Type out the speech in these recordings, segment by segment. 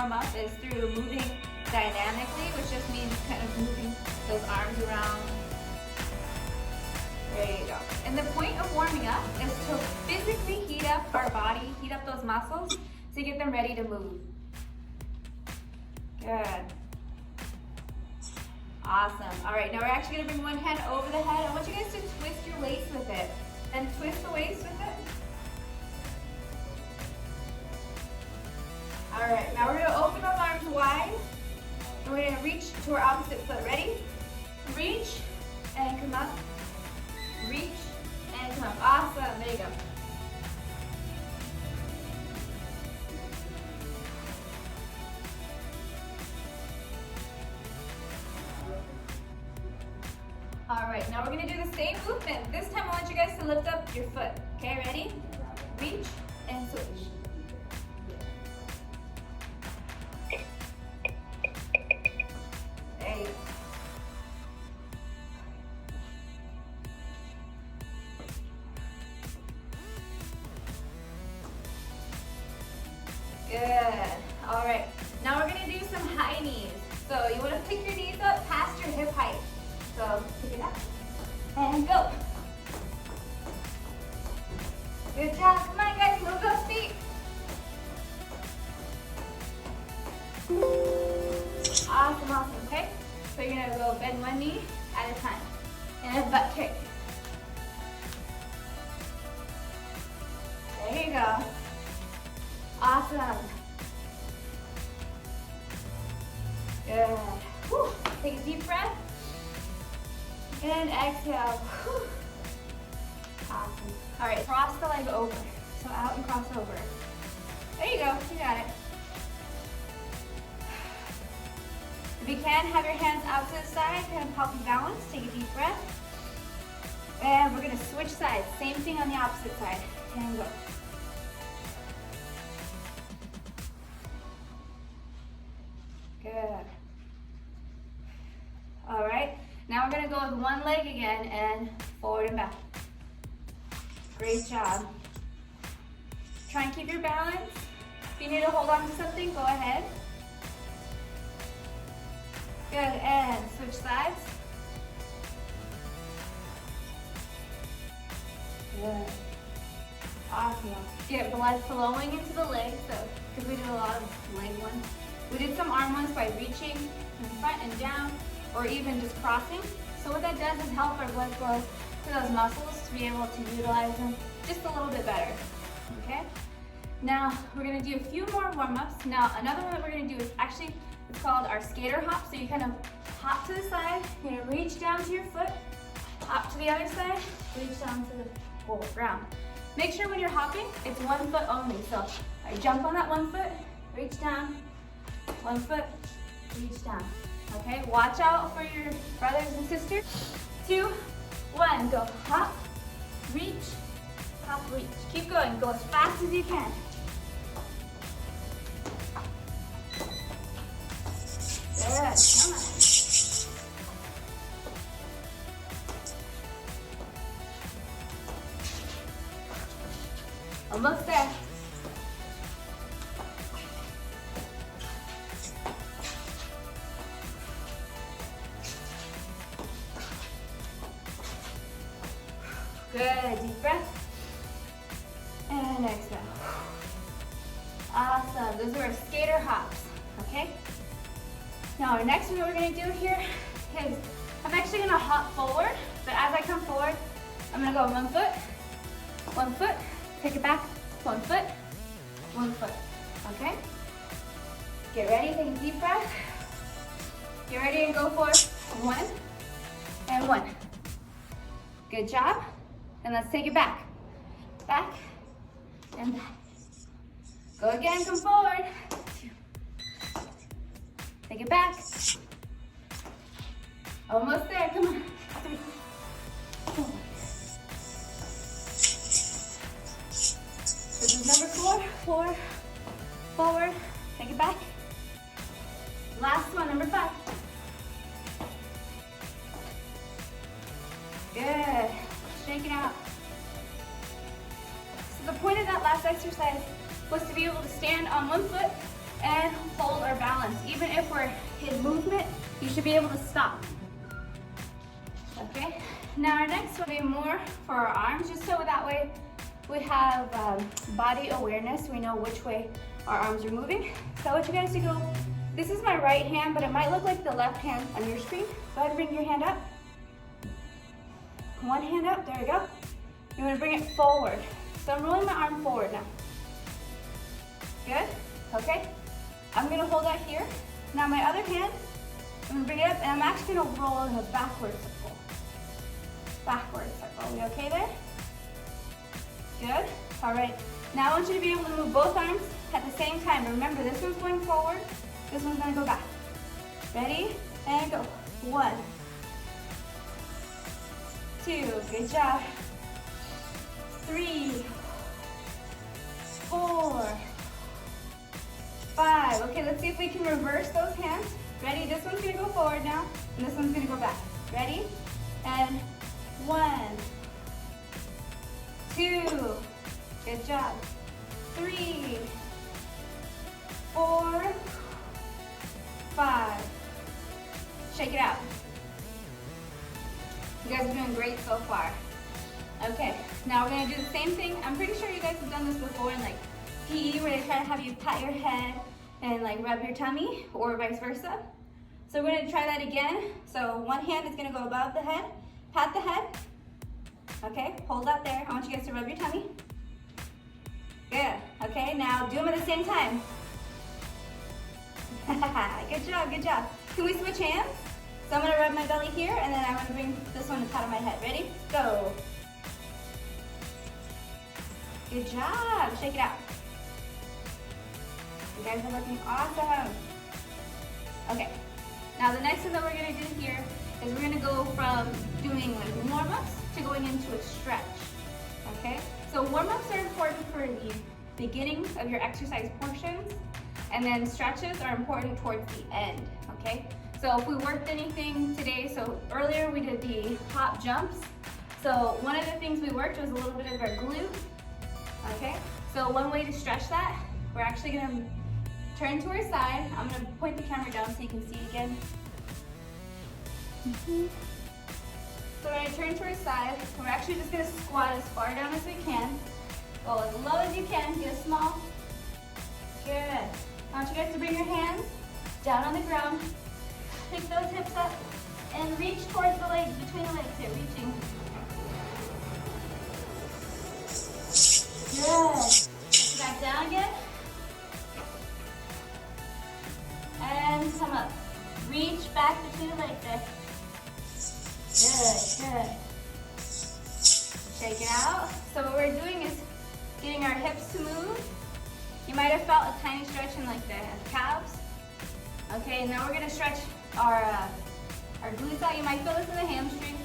warm up is through moving dynamically, which just means kind of moving those arms around. There you go. And the point of warming up is to physically heat up our body, heat up those muscles to get them ready to move. Good. Awesome. All right, now we're actually gonna bring one hand over the head. I want you guys to twist your waist with it. And twist the waist with it. All right, now we're gonna open those arms wide. And we're gonna reach to our opposite foot. Ready? Reach and come up. Reach and come up. Awesome, there you go. All right, now we're gonna do the same movement. This time I want you guys to lift up your foot. Okay, ready? Reach and switch. There you go. Good. All right, now we're gonna do some high knees. So you wanna pick your knees up past your hip height. So pick it up and go. Good job. Come on, guys. Move those feet. Awesome, awesome. Okay. So you're gonna go bend one knee at a time and butt kick. There you go. Awesome. Good. Whew. Take a deep breath. And exhale. Whew. Awesome. All right, cross the leg over. So out and cross over. There you go, you got it. If you can, have your hands out to the side, kind of help you balance. Take a deep breath. And we're gonna switch sides. Same thing on the opposite side. And go. Good. All right. Now we're gonna go with one leg again and forward and back. Great job. Try and keep your balance. If you need to hold on to something, go ahead. Good, and switch sides. Good. Awesome. Get blood flowing into the legs, so because we did a lot of leg ones. We did some arm ones by reaching in front and down, or even just crossing. So what that does is help our blood flow to those muscles to be able to utilize them just a little bit better, okay? Now, we're gonna do a few more warm-ups. Now, another one that we're gonna do is actually, it's called our skater hop. So you kind of hop to the side, you're gonna reach down to your foot, hop to the other side, reach down to the whole ground. Make sure when you're hopping, it's one foot only. So I jump on that one foot, reach down, one foot, reach down. Okay, watch out for your brothers and sisters. 2, 1, go hop, reach, hop, reach. Keep going, go as fast as you can. Good, come on. Almost there. Good, deep breath. And exhale. Awesome, those are our skater hops, okay? Now our next one that we're gonna do here is, I'm actually gonna hop forward, but as I come forward, I'm gonna go one foot, take it back, one foot, okay? Get ready, take a deep breath. Get ready and go for 1 and 1. Good job. And let's take it back and back. Go again, come forward. 2. Take it back. Almost there, come on. 3, 4. This is number 4, forward, take it back. Last one, number 5. Good. Shake it out. So the point of that last exercise was to be able to stand on one foot and hold our balance. Even if we're in movement, you should be able to stop. Okay, now our next will be more for our arms, just so that way we have body awareness. We know which way our arms are moving. So I want you guys to go, this is my right hand, but it might look like the left hand on your screen. Go ahead and bring your hand up. One hand up, there we go. You want to bring it forward. So I'm rolling my arm forward now. Good, okay. I'm gonna hold that here. Now my other hand, I'm gonna bring it up and I'm actually gonna roll in a backward circle. Backward circle, are we okay there? Good, all right. Now I want you to be able to move both arms at the same time. Remember, this one's going forward, this one's gonna go back. Ready, and go. 1, 2, good job. 3, 4, 5. Okay, let's see if we can reverse those hands. Ready? This one's gonna go forward now, and this one's gonna go back. Ready? And 1, 2, good job. 3, 4, 5. Shake it out. You guys are doing great so far. Okay, now we're gonna do the same thing. I'm pretty sure you guys have done this before in like PE, where they try to have you pat your head and like rub your tummy, or vice versa. So we're gonna try that again. So one hand is gonna go above the head, pat the head. Okay, hold that there. I want you guys to rub your tummy. Good, okay, now do them at the same time. Good job, good job. Can we switch hands? So I'm gonna rub my belly here, and then I'm gonna bring this one to the top of my head. Ready? Go. Good job, shake it out. You guys are looking awesome. Okay, now the next thing that we're gonna do here is we're gonna go from doing like warm-ups to going into a stretch, okay? So warm-ups are important for the beginning of your exercise portions, and then stretches are important towards the end, okay? So if we worked anything today, so earlier we did the hop jumps. So one of the things we worked was a little bit of our glute, okay? So one way to stretch that, we're actually gonna turn to our side. I'm gonna point the camera down so you can see again. So when I turn to our side, we're actually just gonna squat as far down as we can. Go as low as you can, get small. Good. I want you guys to bring your hands down on the ground. Pick those hips up and reach towards the legs, between the legs here, reaching. Good. Push back down again. And come up. Reach back between the legs there. Good, good. Shake it out. So what we're doing is getting our hips to move. You might have felt a tiny stretch in like the calves. Okay, now we're gonna stretch our glutes out. You might feel this in the hamstring.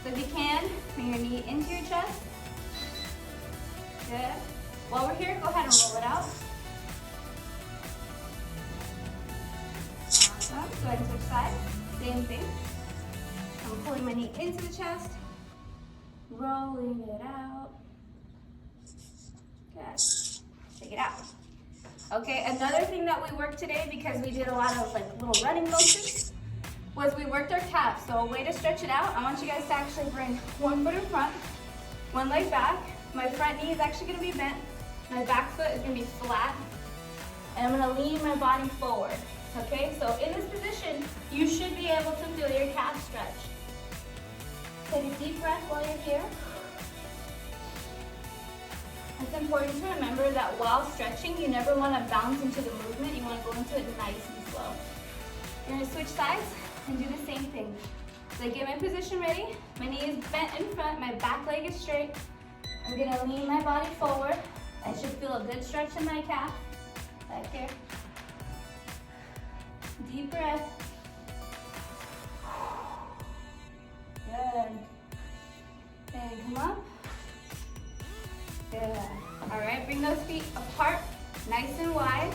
So if you can, bring your knee into your chest. Good. While we're here, go ahead and roll it out. Awesome. Go ahead and switch sides. Same thing. I'm pulling my knee into the chest, rolling it out. Good. Shake it out. Okay, another thing that we worked today, because we did a lot of like little running motions, was we worked our calves. So a way to stretch it out, I want you guys to actually bring one foot in front, one leg back. My front knee is actually gonna be bent. My back foot is gonna be flat. And I'm gonna lean my body forward. Okay, so in this position, you should be able to feel your calf stretch. Take a deep breath while you're here. It's important to remember that while stretching, you never want to bounce into the movement. You want to go into it nice and slow. You're going to switch sides and do the same thing. So I get my position ready. My knee is bent in front. My back leg is straight. I'm going to lean my body forward. I should feel a good stretch in my calf. Back here. Deep breath. Good. And come up. Good. All right, bring those feet apart, nice and wide.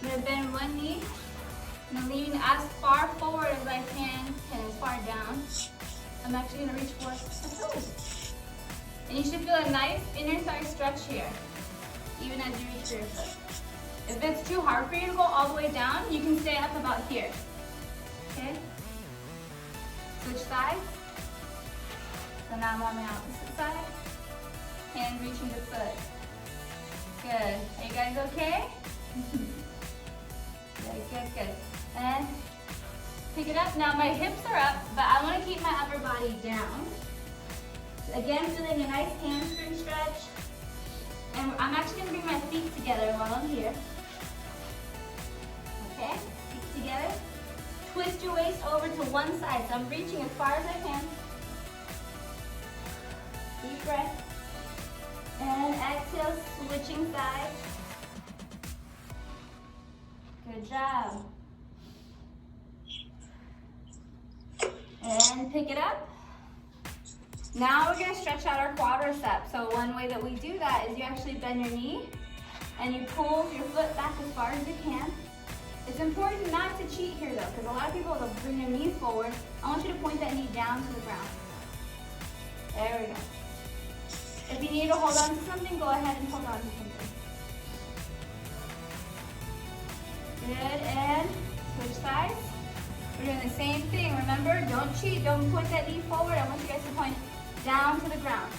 I'm gonna bend one knee. I'm leaning as far forward as I can and as far down. I'm actually gonna reach for the toes. And you should feel a nice inner thigh stretch here, even as you reach for your foot. If it's too hard for you to go all the way down, you can stay up about here. Okay? Switch sides. So now I'm on the opposite side. Hand reaching the foot. Good. Are you guys okay? Good. And pick it up. Now my hips are up, but I want to keep my upper body down. Again, feeling a nice hamstring stretch. And I'm actually going to bring my feet together while I'm here. Okay, feet together. Twist your waist over to one side. So I'm reaching as far as I can. Deep breath. And exhale, switching sides. Good job. And pick it up. Now we're going to stretch out our quadriceps. So one way that we do that is you actually bend your knee and you pull your foot back as far as you can. It's important not to cheat here though, because a lot of people will bring their knees forward. I want you to point that knee down to the ground. There we go. If you need to hold on to something, go ahead and hold on to something. Good, and switch sides. We're doing the same thing. Remember, don't cheat, don't point that knee forward. I want you guys to point down to the ground.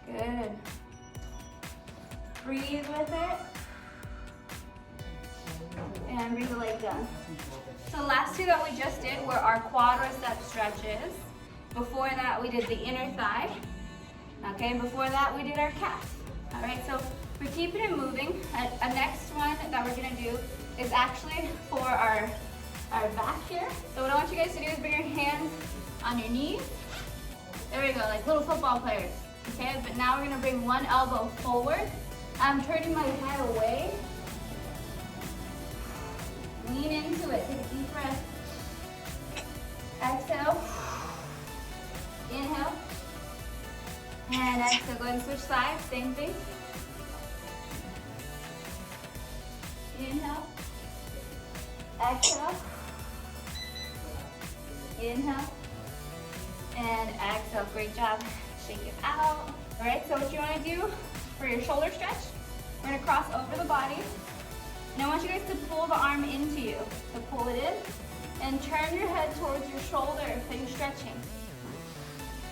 Good. Breathe with it. And bring the leg down. So the last two that we just did were our quadricep stretches. Before that, we did the inner thigh. Okay, before that, we did our calf. All right, so we're keeping it moving. A next one that we're gonna do is actually for our back here. So what I want you guys to do is bring your hands on your knees. There we go, like little football players. Okay, but now we're gonna bring one elbow forward. I'm turning my head away. Lean into it, take a deep breath. Exhale. Inhale. And exhale, go ahead and switch sides, same thing. Inhale. Exhale. Inhale. And exhale, great job. Shake it out. All right, so what you wanna do for your shoulder stretch, we're gonna cross over the body. And I want you guys to pull the arm into you. So pull it in and turn your head towards your shoulder so you're stretching.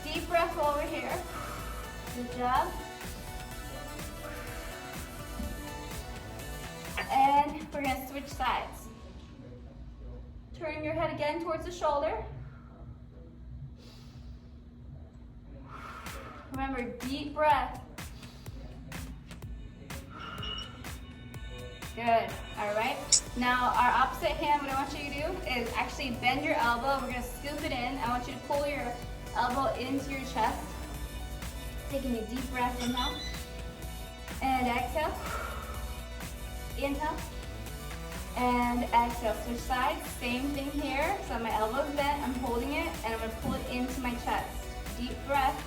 Deep breath over here. Good job. And we're gonna switch sides. Turn your head again towards the shoulder. Remember, deep breath. Good, all right. Now our opposite hand, what I want you to do is actually bend your elbow. We're gonna scoop it in. I want you to pull your elbow into your chest. Taking a deep breath, inhale. And exhale. Inhale. And exhale, switch sides. Same thing here. So my elbow's bent, I'm holding it, and I'm gonna pull it into my chest. Deep breath.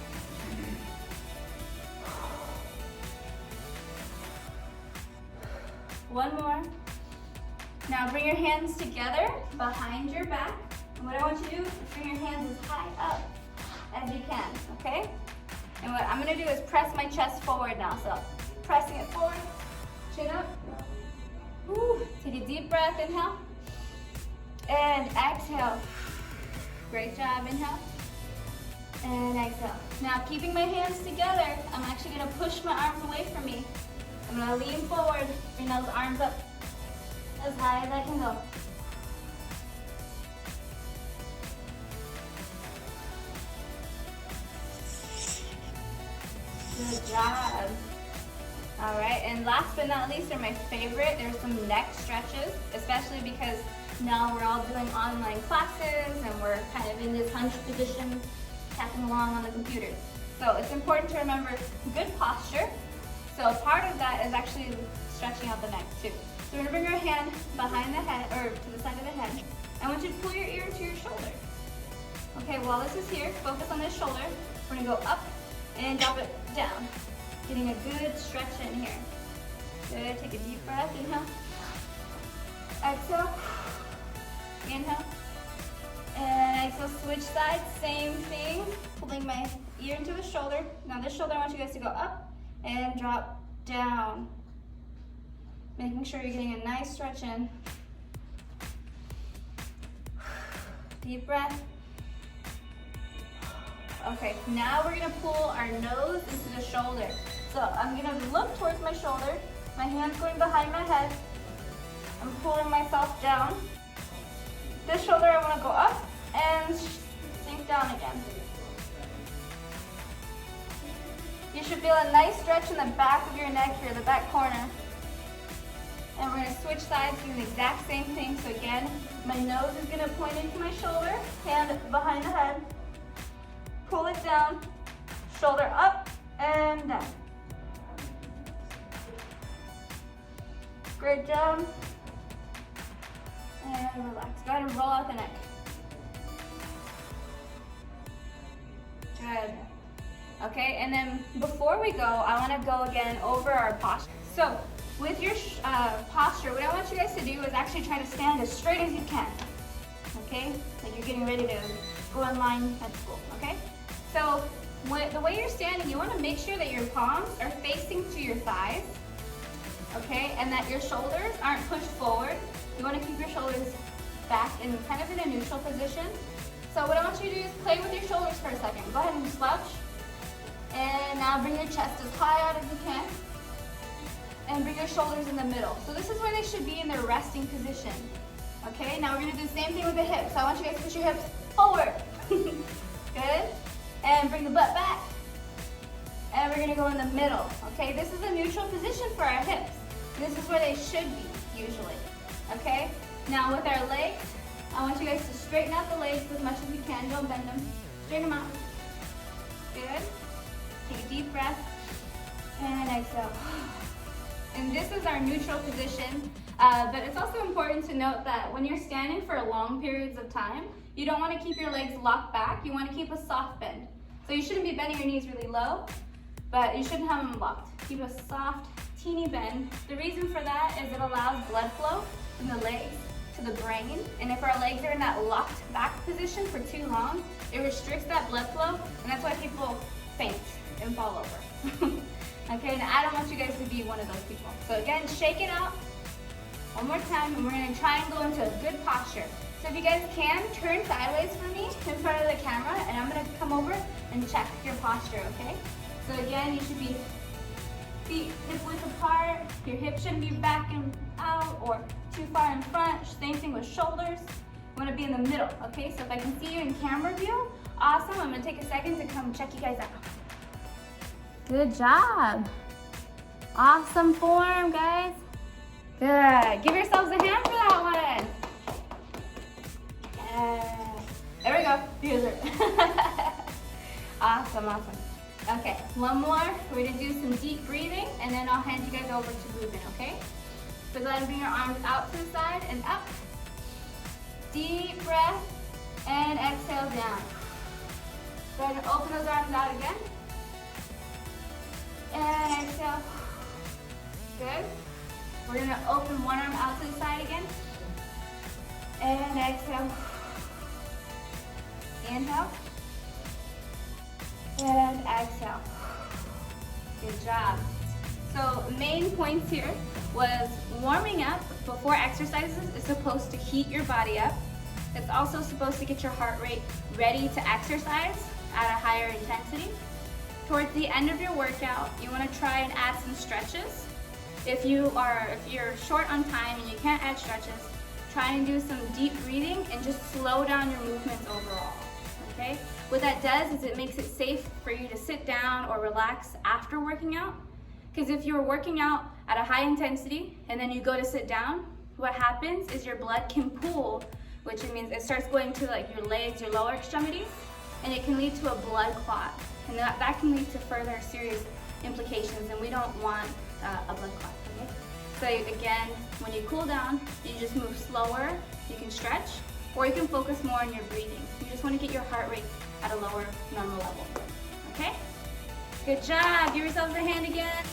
One more. Now bring your hands together behind your back. And what I want you to do is bring your hands as high up as you can, okay? And what I'm gonna do is press my chest forward now. So pressing it forward, chin up. Woo. Take a deep breath, inhale. And exhale. Great job, inhale. And exhale. Now keeping my hands together, I'm actually gonna push my arms away from me. I'm gonna lean forward, bring those arms up as high as I can go. Good job. All right, and last but not least are my favorite. There's some neck stretches, especially because now we're all doing online classes and we're kind of in this hunched position, tapping along on the computer. So it's important to remember good posture. So part of that is actually stretching out the neck too. So we're gonna bring our hand behind the head, or to the side of the head. I want you to pull your ear to your shoulder. Okay, while this is here, focus on this shoulder. We're gonna go up and drop it down. Getting a good stretch in here. Good, take a deep breath, inhale. Exhale, inhale. And exhale, switch sides, same thing. Pulling my ear into the shoulder. Now this shoulder, I want you guys to go up and drop down. Making sure you're getting a nice stretch in. Deep breath. Okay, now we're gonna pull our nose into the shoulder. So I'm gonna look towards my shoulder. My hand's going behind my head. I'm pulling myself down. This shoulder, I wanna go up and sink down again. You should feel a nice stretch in the back of your neck here, the back corner. And we're gonna switch sides, doing the exact same thing. So again, my nose is gonna point into my shoulder, hand behind the head. Pull it down, shoulder up and down. Great job. And relax. Go ahead and roll out the neck. Good. Okay, and then before we go, I want to go again over our posture. So with your posture, what I want you guys to do is actually try to stand as straight as you can. Okay, like you're getting ready to go in line at school. Okay, so the way you're standing, you want to make sure that your palms are facing to your thighs. Okay, and that your shoulders aren't pushed forward. You want to keep your shoulders back in kind of in a neutral position. So what I want you to do is play with your shoulders for a second. Go ahead and slouch. And now bring your chest as high out as you can. And bring your shoulders in the middle. So this is where they should be in their resting position. Okay, now we're going to do the same thing with the hips. So I want you guys to push your hips forward. Good. And bring the butt back. And we're going to go in the middle. Okay, this is a neutral position for our hips. This is where they should be, usually. Okay, now with our legs, I want you guys to straighten out the legs as much as you can. Don't bend them. Straighten them out. Good. Take a deep breath. And exhale. And this is our neutral position. But it's also important to note that when you're standing for long periods of time, you don't want to keep your legs locked back. You want to keep a soft bend. So you shouldn't be bending your knees really low, but you shouldn't have them locked. Keep a soft, teeny bend. The reason for that is it allows blood flow from the legs to the brain. And if our legs are in that locked back position for too long, it restricts that blood flow, and that's why people faint and fall over. Okay, and I don't want you guys to be one of those people. So again, shake it out. One more time, and we're gonna try and go into a good posture. So if you guys can, turn sideways for me in front of the camera, and I'm gonna come over and check your posture, okay? So again, you should be feet hip width apart. Your hips shouldn't be back and out or too far in front. Same thing with shoulders. You wanna be in the middle, okay? So if I can see you in camera view, awesome. I'm gonna take a second to come check you guys out. Good job. Awesome form, guys. Good. Give yourselves a hand for that one. There we go. You guys are awesome, awesome. Okay, one more. We're gonna do some deep breathing, and then I'll hand you guys over to movement, okay? So go ahead and bring your arms out to the side and up. Deep breath, and exhale down. Go ahead and open those arms out again. And exhale. Good. We're gonna open one arm out to the side again. And exhale. Inhale. And exhale. Good job. So main points here was warming up before exercises is supposed to heat your body up. It's also supposed to get your heart rate ready to exercise at a higher intensity. Towards the end of your workout, you want to try and add some stretches. If you're short on time and you can't add stretches, try and do some deep breathing and just slow down your movements overall. Okay? What that does is it makes it safe for you to sit down or relax after working out. Because if you're working out at a high intensity and then you go to sit down, what happens is your blood can pool, which means it starts going to like your legs, your lower extremities, and it can lead to a blood clot. And that can lead to further serious implications, and we don't want a blood clot, okay? So again, when you cool down, you just move slower, you can stretch, or you can focus more on your breathing. You just want to get your heart rate at a lower normal level, okay? Good job, give yourselves a hand again.